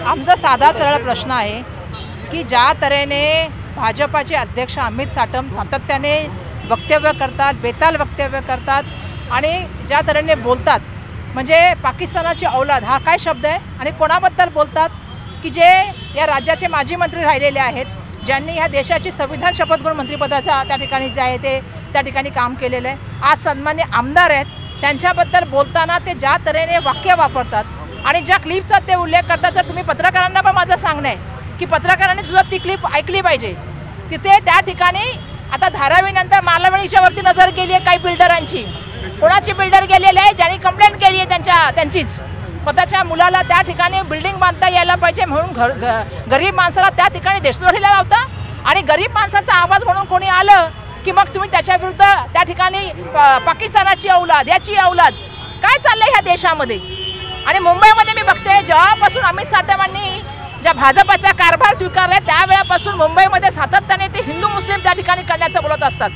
आमचा साधा सरळ प्रश्न आहे की ज्या तऱ्हेने भाजपाचे अध्यक्ष अमित साटम सातत्याने वक्तव्य करतात, बेताल वक्तव्य करतात आणि ज्या तऱ्हेने बोलतात, म्हणजे पाकिस्तानाची औलाद हा काय शब्द आहे आणि कोणाबद्दल बोलतात की जे या राज्याचे माजी मंत्री राहिलेले आहेत, ज्यांनी ह्या देशाची संविधान शपथ घेऊन मंत्रिपदाचा त्या ठिकाणी जे आहे ते त्या ठिकाणी काम केलेलं आहे. आज सन्मान्य आमदार आहेत, त्यांच्याबद्दल बोलताना ते ज्या तऱ्हेने वाक्य वापरतात आणि ज्या क्लिपचा ते उल्लेख करतात, जर तुम्ही पत्रकारांना पण माझं सांगणं आहे की पत्रकारांनी सुद्धा ती क्लिप ऐकली पाहिजे. तिथे त्या ठिकाणी आता धारावीनंतर मालवणीच्या वरती नजर गेली आहे काही बिल्डरांची. कोणाची बिल्डर गेलेले आहे, ज्यांनी कंप्लेंट केली आहे त्यांचीच. स्वतःच्या मुलाला त्या ठिकाणी बिल्डिंग बांधता यायला पाहिजे म्हणून गरीब माणसाला त्या ठिकाणी देशद्रोहीला लावता आणि गरीब माणसाचा आवाज म्हणून कोणी आलं की मग तुम्ही त्याच्या विरुद्ध त्या ठिकाणी पाकिस्तानाची औलाद, याची औलाद, काय चाललंय ह्या देशामध्ये. आणि मुंबईमध्ये मी बघते जेव्हापासून अमित साटमांनी ज्या भाजपाचा कारभार स्वीकारलाय त्यावेळेपासून मुंबईमध्ये सातत्याने ते हिंदू मुस्लिम त्या ठिकाणी करण्याचं बोलत असतात.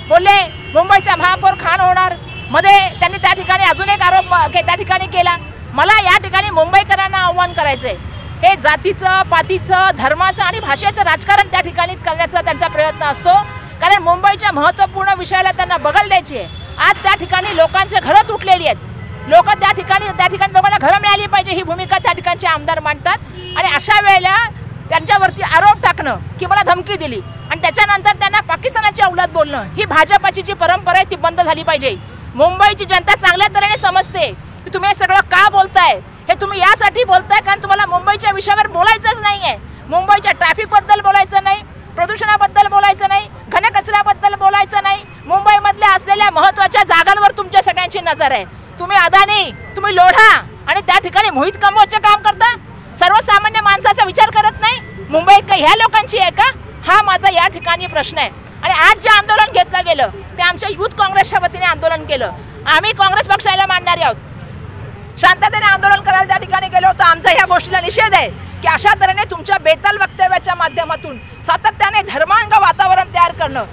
बोलले मुंबईचा महापौर खान होणार, मध्ये त्यांनी त्या ठिकाणी अजून एक आरोप त्या ठिकाणी केला. मला या ठिकाणी मुंबईकरांना आव्हान करायचंय, हे जातीचं, पातीचं, धर्माचं आणि भाषेचं राजकारण त्या ठिकाणी करण्याचा त्यांचा प्रयत्न असतो, कारण मुंबईच्या महत्त्वपूर्ण विषयाला त्यांना बगल द्यायची आहे. आज त्या ठिकाणी लोकांचे घरं तुटलेली आहेत, लोक त्या ठिकाणी लोकांना घरं मिळाली पाहिजे ही भूमिका त्या ठिकाणचे आमदार मांडतात. आणि अशा वेळेला त्यांच्यावरती आरोप टाकणं की मला धमकी दिली आणि त्याच्यानंतर त्यांना पाकिस्तानाची औलाद बोलणं, ही भाजपाची जी परंपरा आहे ती बंद झाली पाहिजे. मुंबईची जनता चांगल्या तऱ्हेने समजते की तुम्ही हे सगळं का बोलताय. हे तुम्ही यासाठी बोलताय कारण तुम्हाला मुंबईच्या विषयावर बोलायचंच नाही आहे. मुंबईच्या ट्रॅफिकबद्दल बोलायचं नाही, प्रदूषणाबद्दल बोलायचं नाही, घनकचऱ्याबद्दल बोलायचं नाही. मुंबईमधल्या असलेल्या महत्त्वाच्या जागांवर तुमच्या सगळ्यांची नजर आहे. तुम्ही अदानी, तुम्ही लोढा आणि त्या ठिकाणी मोहित कंबोजचं काम करता, सर्वसामान्य माणसाचा विचार करत नाही. मुंबई का ह्या लोकांची आहे का, हा माझा या ठिकाणी प्रश्न आहे. आणि आज जे आंदोलन घेतलं गेलं ते आमच्या युथ काँग्रेसच्या वतीने आंदोलन केलं. आम्ही काँग्रेस पक्षाला मानणारे आहोत, शांततेने आंदोलन करायला त्या ठिकाणी गेलो होतो. आमचा ह्या गोष्टीला निषेध आहे की अशा तऱ्हेने तुमच्या बेताल वक्तव्याच्या माध्यमातून सातत्याने धर्मांग वातावरण तयार करणं,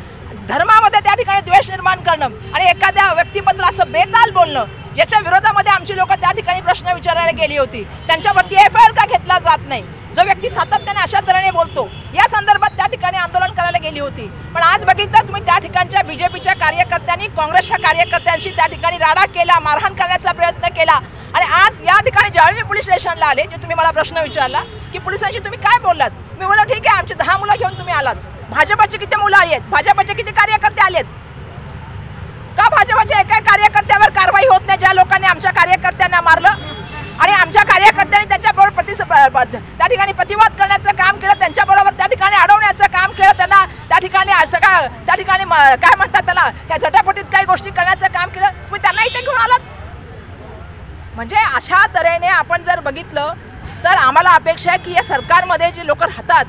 धर्मामध्ये त्या ठिकाणी द्वेष निर्माण करणं आणि एखाद्या व्यक्तिबद्दल असं बेताल बोलणं, ज्याच्या विरोधामध्ये आमची लोक त्या ठिकाणी प्रश्न विचारायला गेली होती, त्यांच्यावरती FIR का घेतला जात नाही. जो व्यक्ती सातत्याने अशा तऱ्हेने बोलतो या संदर्भात त्या ठिकाणी आंदोलन करायला गेली होती. पण आज बघितलं तुम्ही त्या ठिकाणच्या BJPच्या कार्यकर्त्यांनी काँग्रेसच्या कार्यकर्त्यांशी त्या ठिकाणी राडा केला, मारहाण करण्याचा प्रयत्न केला. आणि आज या ठिकाणी ज्यावेळी पोलीस स्टेशनला आले, जे तुम्ही मला प्रश्न विचारला की पोलिसांशी तुम्ही काय बोललात, मी बोललो ठीक आहे, आमची 10 मुलं घेऊन तुम्ही आलात, भाजपाचे किती मुलं आली आहेत, भाजपाचे किती कार्यकर्ते आलेत, का भाजपाच्या एका कार्यकर्त्यावर कारवाई होत नाही. ज्या लोकांनी आमच्या कार्यकर्त्यांना मारलं आणि आमच्या कार्यकर्त्यांनी त्यांच्याबरोबर त्या ठिकाणी प्रतिवाद करण्याचं काम केलं, त्यांच्याबरोबर त्या ठिकाणी अडवण्याचं काम केलं, त्यांना त्या ठिकाणी सगळं त्या ठिकाणी काय म्हणतात त्याला, त्या झटापटीत काही गोष्टी करण्याचं काम केलं, तुम्ही त्यांना इथे घेऊन आलात. म्हणजे अशा तऱ्हेने आपण जर बघितलं तर आम्हाला अपेक्षा आहे की या सरकारमध्ये जे लोक राहतात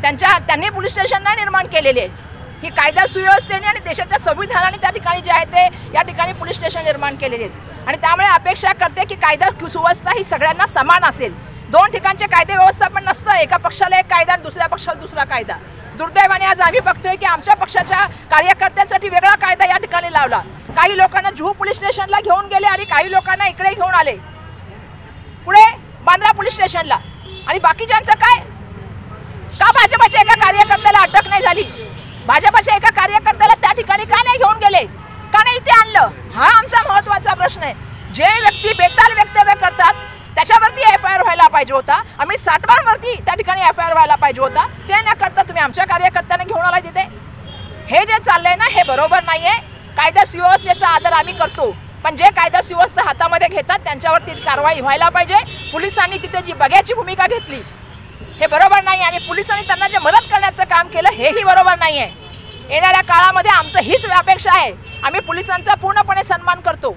त्यांनी पोलीस स्टेशन नाही निर्माण केलेले आहे. ही कायदा सुव्यवस्थेने आणि देशाच्या संविधानाने त्या ठिकाणी जे आहे ते या ठिकाणी पोलीस स्टेशन निर्माण केलेले आहेत. आणि त्यामुळे अपेक्षा करते की कायदा सुव्यवस्था ही सगळ्यांना समान असेल. दोन ठिकाणचे कायदे व्यवस्थापन नसतं, एका पक्षाला एक कायदा आणि दुसऱ्या पक्षाला दुसरा कायदा. दुर्दैवाने आज आम्ही बघतोय की आमच्या पक्षाच्या कार्यकर्त्यांसाठी वेगळा कायदा या ठिकाणी लावला. काही लोकांना जुहू पोलीस स्टेशनला घेऊन गेले आणि काही लोकांना इकडे घेऊन आले, पुढे बांद्रा पोलीस स्टेशनला. आणि बाकीच्यांचं काय, का भाजपाच्या एका कार्यकर्त्याला अटक नाही झाली, भाजपाच्या एका कार्यकर्त्याला त्या ठिकाणी का नाही घेऊन गेले, का नाही इथे आणलं, हा आमचा महत्त्वाचा प्रश्न आहे. जे व्यक्ती बेताल वक्तव्य करतात त्याच्यावरती FIR व्हायला पाहिजे होता, अमित साटमांवरती त्या ठिकाणी FIR व्हायला पाहिजे होता. ते न करता तुम्ही आमच्या कार्यकर्त्यांना घेऊन आला तिथे. हे जे चाललंय ना हे बरोबर नाहीये. कायदा सुव्यवस्थेचा आदर आम्ही करतो, पण जे कायदा सुव्यवस्था हातामध्ये घेतात त्यांच्यावरती कारवाई व्हायला पाहिजे. पोलिसांनी तिथे जी बघ्याची भूमिका घेतली हे बरोबर नाही आणि पोलिसांनी त्यांना जे मदत करण्याचं काम केलं हेही बरोबर नाही आहे. येणाऱ्या काळामध्ये आमचं हीच अपेक्षा आहे. आम्ही पोलिसांचा पूर्णपणे सन्मान करतो,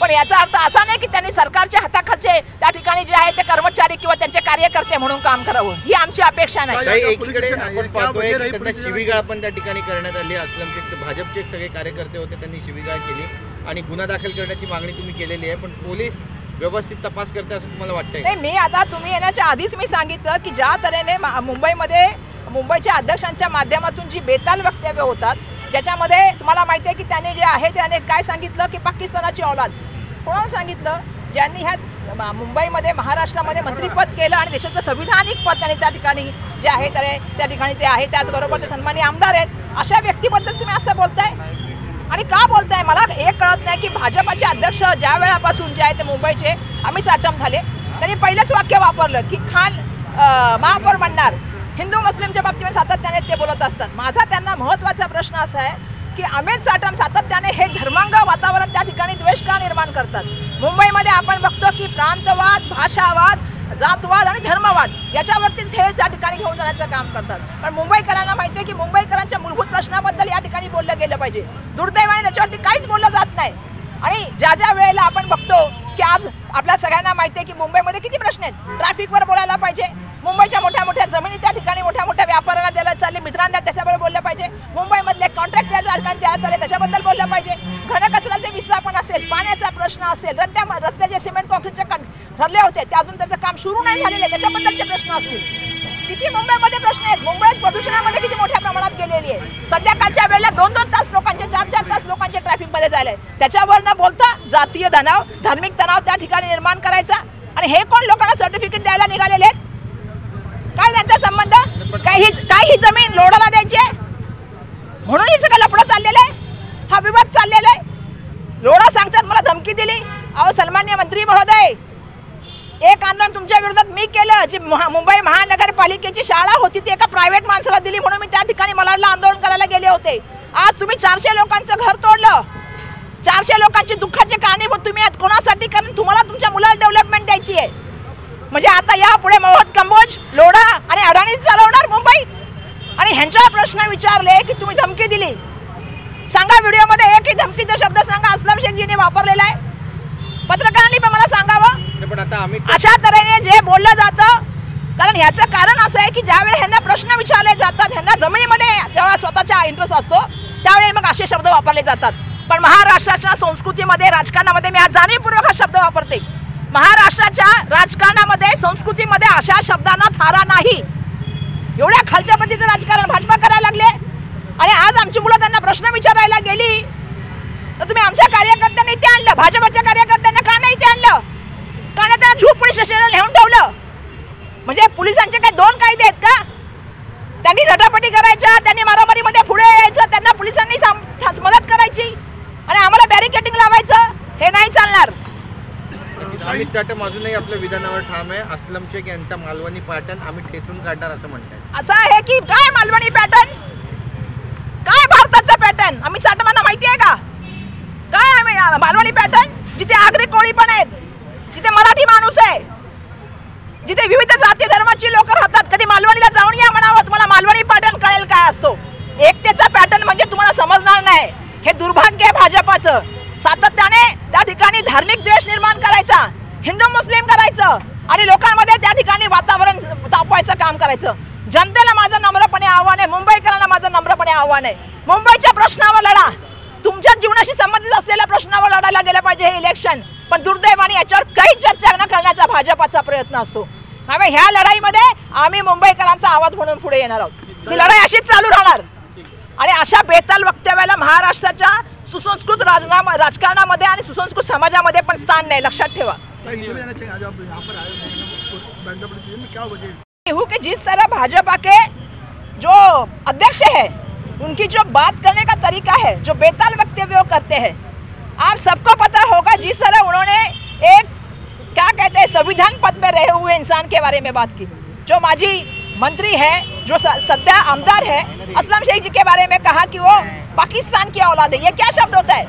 पण याचा अर्थ असा नाही की त्यांनी सरकारच्या हाताखालचे त्या ठिकाणी जे आहे ते कर्मचारी किंवा त्यांचे कार्यकर्ते म्हणून काम करावं, ही आमची अपेक्षा नाही. एकीकडे आपण पाहतोय त्यांना शिवीगाळ पण त्या ठिकाणी करण्यात आली. असलमचे भाजपचे सगळे कार्यकर्ते होते, त्यांनी शिवीगाळ केली आणि गुन्हा दाखल करण्याची मागणी तुम्ही केलेली आहे, पण पोलीस व्यवस्थित तपास करते असं तुम्हाला वाटतंय? नाही, मी आता तुम्ही येण्याच्या आधीच मी सांगितलं की ज्या तऱ्हेने मुंबईमध्ये मुंबईच्या अध्यक्षांच्या माध्यमातून जी बेताल वक्तव्य होतात, ज्याच्यामध्ये तुम्हाला माहिती आहे की त्याने जे आहे त्याने काय सांगितलं की पाकिस्तानाची औलाद. कोणाला सांगितलं? ज्यांनी ह्या मुंबईमध्ये महाराष्ट्रामध्ये मंत्रिपद केलं आणि देशाचं संविधानिक पद त्यांनी त्या ठिकाणी जे आहे त्या ठिकाणी ते आहे, त्याचबरोबर ते सन्माननीय आमदार आहेत. अशा व्यक्तीबद्दल तुम्ही असं बोलताय आणि का बोलताय मला हे कळत नाही की भाजपाचे अध्यक्ष ज्या वेळापासून जे आहे ते मुंबईचे अमित साटम झाले त्यांनी पहिलंच वाक्य वापरलं की खान महापौर बनणार. हिंदू मुस्लिमच्या बाबतीत सातत्याने ते बोलत असतात. माझा त्यांना महत्त्वाचा प्रश्न असा आहे की अमित साटम सातत्याने हे धर्मांग वातावरण त्या ठिकाणी द्वेष का निर्माण करतात. मुंबईमध्ये आपण बघतो की प्रांतवाद, भाषावाद, जातवाद आणि धर्मवाद याच्यावरतीच हे त्या ठिकाणी घेऊन जाण्याचं काम करतात. पण मुंबईकरांना माहिती आहे की मुंबईकरांच्या मूलभूत प्रश्नाबद्दल या ठिकाणी बोललं गेलं पाहिजे. दुर्दैवाने त्याच्यावरती काहीच बोललं जात नाही. आणि ज्या वेळेला आपण बघतो की आज आपल्या सगळ्यांना माहिती आहे की मुंबईमध्ये किती प्रश्न आहेत. ट्रॅफिकवर बोलायला पाहिजे, मुंबईच्या मोठ्या जमिनी त्या ठिकाणी मोठ्या व्यापाऱ्यांना द्यायला चालले, मित्रांना त्याच्याबरोबर बोललं पाहिजे. मुंबईमधले कॉन्ट्रॅक्ट द्यायला चालले त्याच्याबद्दल बोललं पाहिजे. घनकचऱ्याचे विस्थापन असेल, पाण्याचा प्रश्न असेल, रस्ते जे सिमेंट कॉन्क्रीटचे ठरले होते ते अजून त्याचं काम सुरू नाही झालेले त्याच्याबद्दलचे प्रश्न असतील. किती मुंबईमध्ये प्रश्न आहेत. मुंबईत प्रदूषणामध्ये किती मोठ्या प्रमाणात गेलेली आहे. संध्याकाळच्या वेळेला 2-2 तास लोकांचे 4-4 तास लोकांचे ट्रॅफिकमध्ये झाले. त्याच्यावर न बोलता जातीय तणाव, धार्मिक तणाव त्या ठिकाणी निर्माण करायचा. आणि हे कोण लोकांना सर्टिफिकेट द्यायला निघालेले आहेत? काय त्यांचा संबंध? काय ही जमीन लोडाला द्यायची आहे म्हणून हे सगळं लफडं चाललेलं आहे, हा विवाद चाललेला आहे. लोढा सांगतात मला धमकी दिली. अहो सन्माननीय मंत्री महोदय, एक आंदोलन तुमच्या विरोधात मी केलं. जी मुंबई महानगरपालिकेची शाळा होती ती एका प्रायव्हेट माणसाला दिली म्हणून मी त्या ठिकाणी मलाडला आंदोलन करायला गेले होते. आज तुम्ही 400 लोकांचं घर तोडलं. 400 लोकांची दुःखाची कारणीभूत तुम्ही आहात. कोणासाठी? कारण तुम्हाला तुमच्या मुलाला डेव्हलपमेंट द्यायची आहे. म्हणजे आता यापुढे मोहत कंबोज, लोढा आणि अडाणीच चालवणार मुंबई. आणि ह्यांच्या प्रश्न विचारले की तुम्ही धमकी दिली. सांगा व्हिडिओमध्ये एकही धमकीचा शब्द सांगा असलम शेखजीने वापरलेला आहे. पत्रकारांनी पण मला सांगावं. अशा तऱ्हेने जे बोललं जातं, कारण ह्याचं कारण असं आहे की ज्यावेळी ह्यांना प्रश्न विचारले जातात, ह्यांना जमिनीमध्ये जेव्हा स्वतःचा इंटरेस्ट असतो त्यावेळी मग असे शब्द वापरले जातात. पण महाराष्ट्राच्या संस्कृतीमध्ये, राजकारणामध्ये मी आज जाणीवपूर्वक हा शब्द वापरते. महाराष्ट्राच्या राजकारणामध्ये, संस्कृतीमध्ये अशा शब्दांना थारा नाही. एवढ्या खालच्या पद्धतीचं राजकारण भाजपा करायला लागले. आणि आज आमची मुलं त्यांना प्रश्न विचारायला गेली तर तुम्ही आमच्या कार्यकर्त्यांनी ते आणलं, भाजपच्या कार्यकर्त्यांना का नाही ते आणलं? का नाही त्यांना झूप पोलीस स्टेशनला नेऊन ठेवलं? म्हणजे पोलिसांचे काय 2 कायदे आहेत का? त्यांनी झटापटी करायच्या, त्यांनी मारामारीमध्ये पुढे यायचं, त्यांना पोलिसांनी मदत करायची आणि आम्हाला बॅरिकेडिंग लावायचं, हे नाही चालणार. अमित साटम अजूनही आपल्या विधानावर ठाम आहे. अस्लम शेख यांचा मालवणी पॅटर्न आम्ही ठेचून काढणार असं म्हणतात. असं आहे की काय मालवणी पॅटर्न? काय भारताचा पॅटर्न? अमित साटमांना माहिती आहे का काय मालवणी पॅटर्न? जिथे आगरी कोळी पण आहेत, जिथे मराठी माणूस आहे, जिथे विविध जाती धर्माची लोक राहतात, कधी मालवणीला जाऊन या म्हणावं, तुम्हाला मालवणी पॅटर्न कळेल काय असतो. एकतेचा पॅटर्न म्हणजे तुम्हाला समजणार नाही. हे दुर्भाग्य आहे भाजपाचं. सातत्याने त्या ठिकाणी धार्मिक द्वेष निर्माण करायचा, हिंदू मुस्लिम करायचं आणि लोकांमध्ये त्या ठिकाणी वातावरण तापवायचं काम करायचं. जनतेला माझं नम्रपणे आव्हान आहे, मुंबईकरांना माझं नम्रपणे आव्हान आहे, मुंबईच्या प्रश्नावर लढा. तुमच्या जीवनाशी संबंधित असलेल्या प्रश्नावर लढायला गेलं पाहिजे हे इलेक्शन. पण दुर्दैवाने याच्यावर काही चर्चा न करण्याचा भाजपाचा प्रयत्न असतो. त्यामुळे ह्या लढाईमध्ये आम्ही मुंबईकरांचा आवाज म्हणून पुढे येणार आहोत. ही लढाई अशीच चालू राहणार. आणि अशा बेताल वक्तव्याला महाराष्ट्राच्या सुसंस्कृत राजकारणामध्ये आणि सुसंस्कृत समाजामध्ये पण स्थान नाही, लक्षात ठेवा. हूँ कि जिस तरह भाजपा के जो अध्यक्ष है उनकी जो बात करने का तरीका है, जो बेताल वक्तव्य करते हैं, आप सबको पता होगा जिस तरह उन्होंने एक क्या कहते हैं संविधान पद पे रहे हुए इंसान के बारे में बात की. जो माजी मंत्री है, जो सद्या आमदार है, अस्लम शेख जी के बारे में कहा कि वो पाकिस्तान की औलाद है. ये क्या शब्द होता है?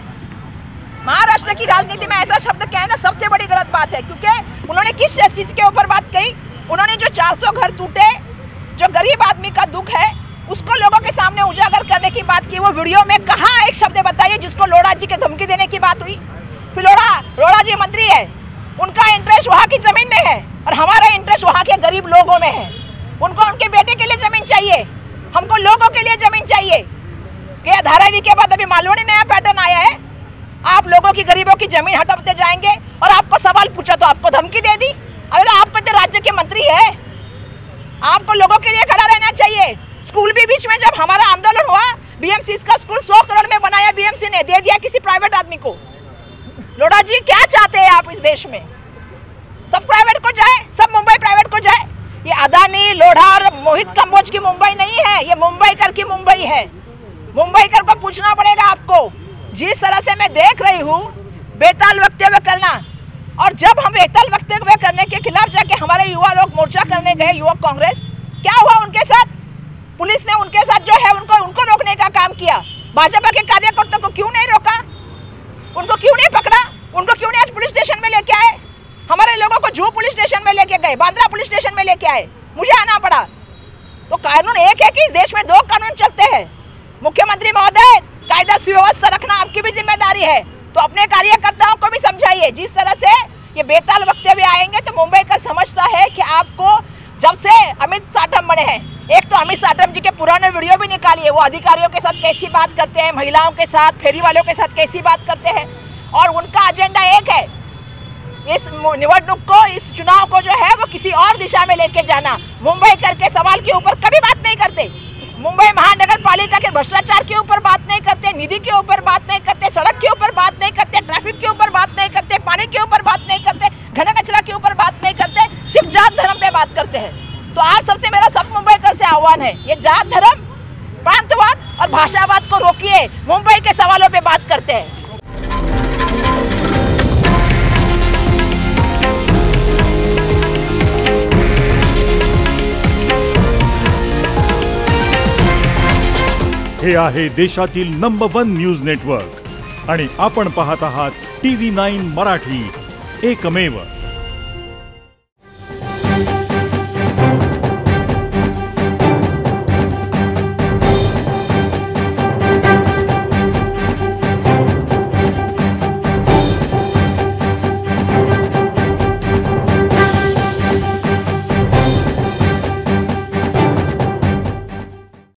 महाराष्ट्र की राजनीति में ऐसा शब्द कहना सबसे बड़ी गलत बात है. क्योंकि उन्होंने किस चीज़ के ऊपर बात कही? उन्होंने जो 400 घर टूटे, जो गरीब आदमी का दुख है उसको लोगों के सामने उजागर करने की बात की. वो वीडियो में कहाँ एक शब्द बताइए जिसको लोढ़ा जी के धमकी देने की बात हुई? फिर लोढ़ा जी मंत्री है, उनका इंटरेस्ट वहाँ की ज़मीन में है और हमारा इंटरेस्ट वहाँ के गरीब लोगों में है. उनको उनके बेटे के लिए ज़मीन चाहिए, हमको लोगों के लिए ज़मीन चाहिए. क्या धारावी के बाद अभी मालवणी नया पैटर्न आया है? आप लोगों की, गरीबों की ज़मीन हटाते जाएंगे और आपको सवाल पूछा तो आपको धमकी दे दी. अरे तो आपको तो राज्य के मंत्री है, आपको लोगों के लिए खड़ा रहना चाहिए. स्कूल भी बीच में जब हमारा आंदोलन हुआ, बीएमसी का स्कूल 100 करोड़ में बनाया, बीएमसी ने दे दिया किसी प्राइवेट आदमी को. लोढ़ा जी क्या चाहते हैं आप इस देश में? सब प्राइवेट को जाए, सब मुंबई प्राइवेट को जाए। ये अदानी, लोढ़ा और मोहित कंबोज की मुंबई नहीं है, ये मुंबईकर की मुंबई है। मुंबईकर को पूछना पड़ेगा आपको। जिस तरह से मैं देख रही हूँ बेताल वक्तव्य करना, और जब हम बेताल वक्तव्य करने के खिलाफ जाके हमारे युवा लोग मोर्चा करने गए, युवक कांग्रेस, क्या हुआ उनके साथ? पुलिस ने उनके साथ जो है उनको रोकने का काम किया। भाजपा के कार्यकर्ताओं को क्यों नहीं रोका? उनको क्यों नहीं पकड़ा? उनको क्यों नहीं आज पुलिस स्टेशन में लेके आए? हमारे लोगों को जुहू पुलिस स्टेशन में लेके गए, बांद्रा पुलिस स्टेशन में लेके आए, मुझे आना पड़ा। तो कानून एक है कि इस देश में दो कानून चलते हैं। मुख्यमंत्री महोदय, कायदा सुव्यवस्था रखना आपकी भी जिम्मेदारी है, तो अपने कार्यकर्ताओं को भी समझाइए। जिस तरह से ये बेताल वक्तव्य आएंगे तो मुंबई का समझता है कि आपको जब से अमित साटम बने हैं, एक तो अमित साटम जी के पुराने वीडियो भी निकालिए, वो अधिकारियों के साथ कैसी बात करते हैं, महिलाओं के साथ, फेरी वालों के साथ कैसी बात करते हैं, और उनका एजेंडा एक है, इस निवडणूक को, इस चुनाव को जो है वो किसी और दिशा में लेके जाना। मुंबई करके सवाल के ऊपर कभी बात नहीं करते। मुंबई महानगर पालिका के भ्रष्टाचार के ऊपर बात नहीं करते, निधि के ऊपर बात नहीं करते, सड़क के ऊपर बात नहीं करते, ट्रैफिक के ऊपर बात नहीं करते, पानी के ऊपर बात नहीं करते, घना कचरा के ऊपर बात नहीं करते, सिर्फ जात धर्म पे बात करते हैं। तो आप सबसे मेरा सब मुंबईकर से आह्वान है, ये जात धर्म, प्रांतवाद और भाषावाद को रोकिए, मुंबई के सवालों पे बात करते हैं। हे आहे देशातील नंबर 1 न्यूज नेटवर्क आणि आपण पाहत आहात TV9 मराठी, एकमेव।